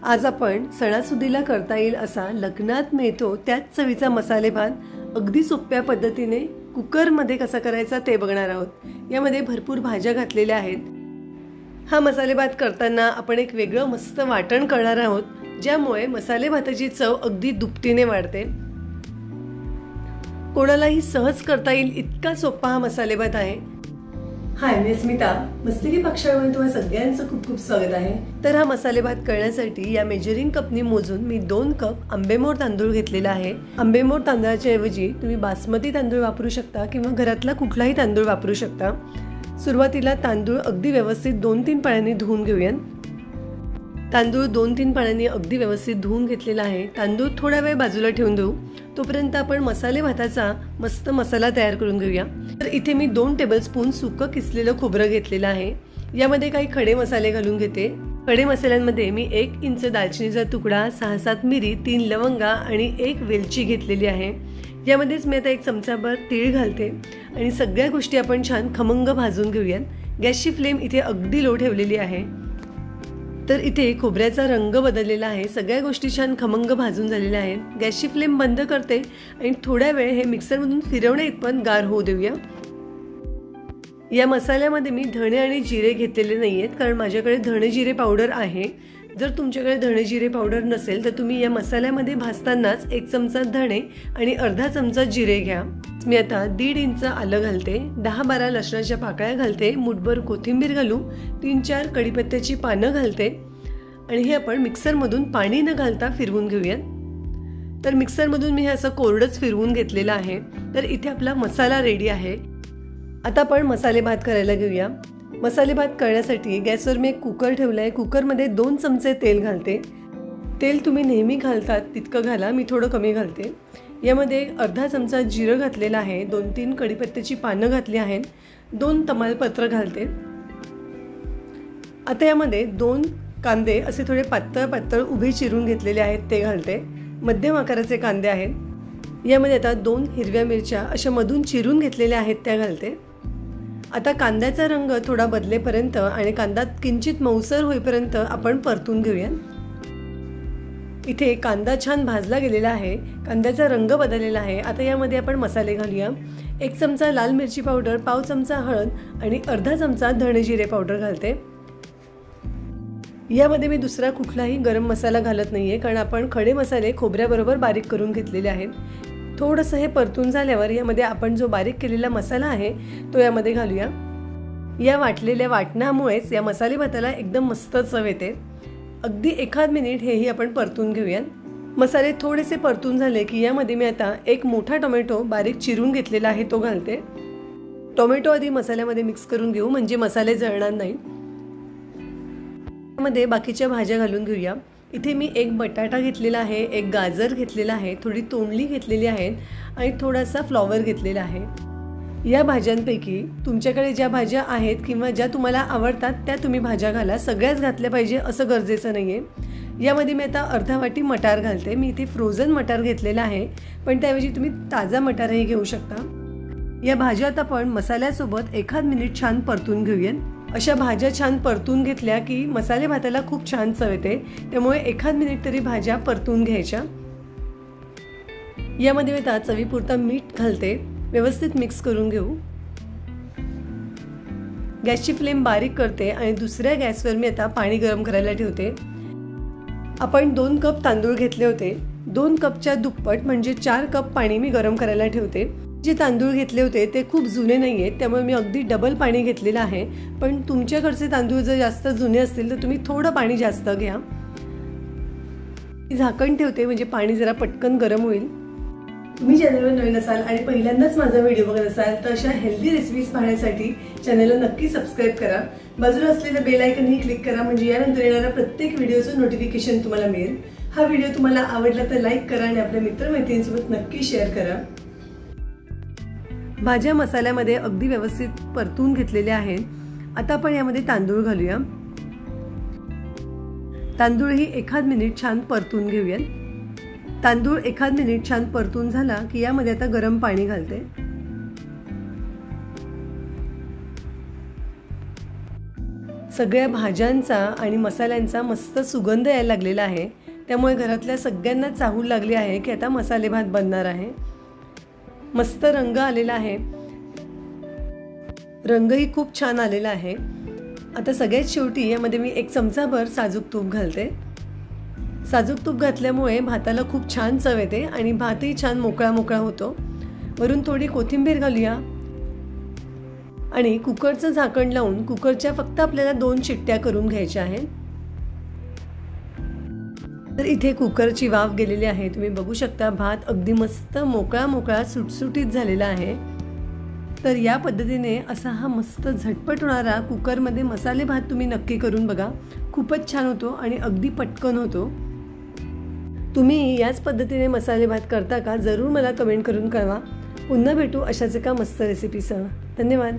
आज आपण सणासुदीला करता येईल असा लग्नात मिळतो त्याच चवीचा मसाले भात अगदी सोप्या पद्धतीने कुकरमध्ये कसा करायचा ते बघणार आहोत। यामध्ये भरपूर भाज्या घातलेल्या आहेत। हा मसाले भात करताना आपण एक वेगळं मस्त वाटण करणार आहोत, ज्यामुळे मसाले भाताची चव अगदी दुपटीने वाढते। कोणालाही सहज करता येईल इतका सोपा हा मसाले भात आहे। हाय, मी स्मिता, मस्तकी पक्षामध्ये तुम्हा सगळ्यांचं खूप खूप स्वागत आहे। तर हा मसाले भात करण्यासाठी या मेजरिंग कपनी मोजून मी 2 कप आंबेमोड तांदूळ घेतलेला आहे। आंबेमोड तांदळाच्या ऐवजी तुम्ही बासमती तांदूळ वापरू शकता किंवा घरातला कुठलाही तांदूळ वापरू शकता। सुरुवातीला तांदूळ अगदी व्यवस्थित 2-3 पाण्याने धुवून घेऊया। तांदूळ 2-3 पाण्याने अगदी व्यवस्थित धुवून घेतलेला आहे। तांदूळ थोडा वेळ बाजूला ठेवून देऊ, तोपर्यंत आपण मसाले भाताचा मस्त मसाला तयार करून घेऊया। तर इथे मी 2 टेबलस्पून सुकं किसलेलं खोबरं घेतलेलं आहे। यामध्ये काही खडे मसाले घालून घेते। खडे मसाल्यांमध्ये मी 1 इंच दालचिनीचा तुकडा, 6-7 मिरी, 3 लवंगा आणि 1 वेलची घेतलेली आहे। यामध्येच मी आता 1 चमचाभर तीळ घालते आणि सगळ्या गोष्टी आपण छान खमंग भाजून घेऊया। गॅसची फ्लेम इथे अगदी लो ठेवलेली आहे। तर इथे खोबऱ्याचा रंग बदललेला आहे, सगळ्या गोष्टी छान खमंग भाजून झालेल्या आहेत। गॅसची फ्लेम बंद करते आणि थोड्या वेळ हे मिक्सरमधून फिरवणे इतपत गार होऊ देऊया। या मसाल्यामध्ये मी धणे आणि जिरे घेतलेले नाहीयेत, कारण माझ्याकडे धणे जिरे पावडर आहे। जर तुमच्याकडे धणे जिरे पावडर नसेल तर तुम्ही या मसाल्यामध्ये भाजतानाच 1 चमचा धणे आणि अर्धा चमचा जिरे घ्या। मी आता 1.5 इंच आलं घालते, 10-12 लसणाच्या पाकळ्या घालते, मुठभर कोथिंबीर घालू, 3-4 कढीपत्त्याची पानं घालते आणि हे आपण मिक्सरमधून पाणी न घालता फिरवून घेऊया। तर मिक्सरमधून मी हे असं कोरडच फिरवून घेतलेलं आहे। तर इथे आपला मसाला रेडी आहे। आता आपण मसाले भात करायला घेऊया। मसाले भात करण्यासाठी गॅसवर मी एक कुकर ठेवला आहे। कुकरमध्ये 2 चमचे तेल घालते। तेल तुम्ही नेहमी घालतात तितकं घाला, मी थोडं कमी घालते। यामध्ये अर्धा चमचा जिरं घातलेलं आहे, 2-3 कढीपत्त्याची पानं घातली आहेत, 2 तमालपत्र घालते। आता यामध्ये 2 कांदे असे थोडे पातळ पातळ उभे चिरून घेतलेले आहेत ते घालते। मध्यम आकाराचे कांदे आहेत। यामध्ये आता 2 हिरव्या मिरच्या अशा मधून चिरून घेतलेल्या आहेत त्या घालते। आता कांद्याचा रंग थोडा बदलेपर्यंत आणि कांदा किंचित मऊसर होईपर्यंत आपण परतून घेऊया। इथे कांदा छान भाजला गेलेला आहे, कांद्याचा रंग बदललेला आहे। आता यामध्ये आपण मसाले घालूया। 1 चमचा लाल मिरची पावडर, पाव चमचा हळद आणि अर्धा चमचा धणे जिरे पावडर घालते। यामध्ये मी दुसरा कुठलाही गरम मसाला घालत नाहीये, कारण आपण खडे मसाले खोबऱ्याबरोबर बारीक करून घेतलेले आहेत। थोडंसं हे परतून झाल्यावर यामध्ये आपण जो बारीक केलेला मसाला आहे तो यामध्ये घालूया। या वाटलेल्या वाटणामुळेच या मसाले भाताला एकदम मस्त चव येते। अगदी 1 मिनिट हेही आपण परतून घेऊया। मसाले थोडेसे परतून झाले की यामध्ये मी आता 1 मोठा टोमॅटो बारीक चिरून घेतलेला आहे तो घालते। टोमॅटो आधी मसाल्यामध्ये मिक्स करून घेऊ, म्हणजे मसाले जळणार नाही। यामध्ये बाकीच्या भाज्या घालून घेऊया। इथे मी 1 बटाटा घेतलेला आहे, 1 गाजर घेतलेला आहे, थोडी तोंडली घेतलेली आहे आणि थोडासा फ्लॉवर घेतलेला आहे। या भाज्यांपैकी तुमच्याकडे ज्या भाज्या आहेत किंवा ज्या तुम्हाला आवडतात त्या तुम्ही भाज्या घाला, सगळ्याच घातल्या पाहिजे असं गरजेचं नाहीये। यामध्ये मी आता अर्धा वाटी मटार घालते। मी इथे फ्रोझन मटार घेतलेला आहे, पण त्याऐवजी तुम्ही ताजा मटारही घेऊ शकता। या भाज्या आता आपण मसाल्यासोबत 1 मिनिट छान परतून घेऊया। अशा भाज्या छान परतून घेतल्या की मसाले भाताला खूप छान चव येते, त्यामुळे 1 मिनिट तरी भाज्या परतून घ्यायच्या। यामध्ये मी आता चवीपुरता मीठ घालते, व्यवस्थित मिक्स करून घेऊ। गॅसची फ्लेम बारीक करते आणि दुसऱ्या गॅसवर मी आता पाणी गरम करायला ठेवते। आपण 2 कप तांदूळ घेतले होते, 2 कपच्या दुप्पट म्हणजे 4 कप पाणी मी गरम करायला ठेवते। जे तांदूळ घेतले होते ते खूप जुने नाही आहेत, त्यामुळे मी अगदी डबल पाणी घेतलेलं आहे। पण तुमच्याकडचे तांदूळ जर जास्त जुने असतील तर तुम्ही थोडं पाणी जास्त घ्या। झाकण ठेवते म्हणजे पाणी जरा पटकन गरम होईल। तुम्ही चॅनलवर नवीन असाल आणि पहिल्यांदाच माझा व्हिडिओ बघत असाल तर अशा हेल्दी रेसिपीज पाहण्यासाठी चॅनलला नक्की सबस्क्राईब करा। बाजूला असलेलं बेल आयकनही क्लिक करा, म्हणजे यानंतर येणाऱ्या प्रत्येक व्हिडिओचं नोटिफिकेशन तुम्हाला मिळेल। हा व्हिडिओ तुम्हाला आवडला तर लाईक करा आणि आपल्या मित्रमैत्रिणींसोबत नक्की शेअर करा। भाज्या मसाल्यामध्ये अगदी व्यवस्थित परतून घेतलेल्या आहेत। आता आपण यामध्ये तांदूळ घालूया। तांदूळही 1 मिनिट छान परतून घेऊया। तांदूळ 1 मिनिट छान परतून झाला की यामध्ये आता गरम पाणी घालते। सगळ्या भाज्यांचा आणि मसाल्यांचा मस्त सुगंध यायला लागलेला आहे, त्यामुळे घरातल्या सगळ्यांना चाहूल लागली आहे की आता मसाले भात बनणार आहे। मस्त रंग आलेला आहे, रंगही खूप छान आलेला आहे। आता सगळ्यात शेवटी यामध्ये मी 1 चमचाभर साजूक तूप घालते। साजूक तूप घातल्यामुळे भाताला खूप छान चव येते आणि भातही छान मोकळा मोकळा होतो। वरून थोडी कोथिंबीर घालूया आणि कुकरचं झाकण लावून कुकरच्या फक्त आपल्याला 2 शिट्ट्या करून घ्यायच्या आहेत। तर इथे कुकरची वाफ गेलेली आहे, तुम्ही बघू शकता भात अगदी मस्त मोकळा मोकळा सुटसुटीत झालेला आहे। तर या पद्धतीने असा हा मस्त झटपट होणारा कुकरमध्ये मसाले भात तुम्ही नक्की करून बघा, खूपच छान होतो आणि अगदी पटकन होतो। तुम्ही याच पद्धतीने मसाले भात करता का? जरूर मला कमेंट करून कळवा। पुन्हा भेटू अशाच एका मस्त रेसिपीसह। धन्यवाद।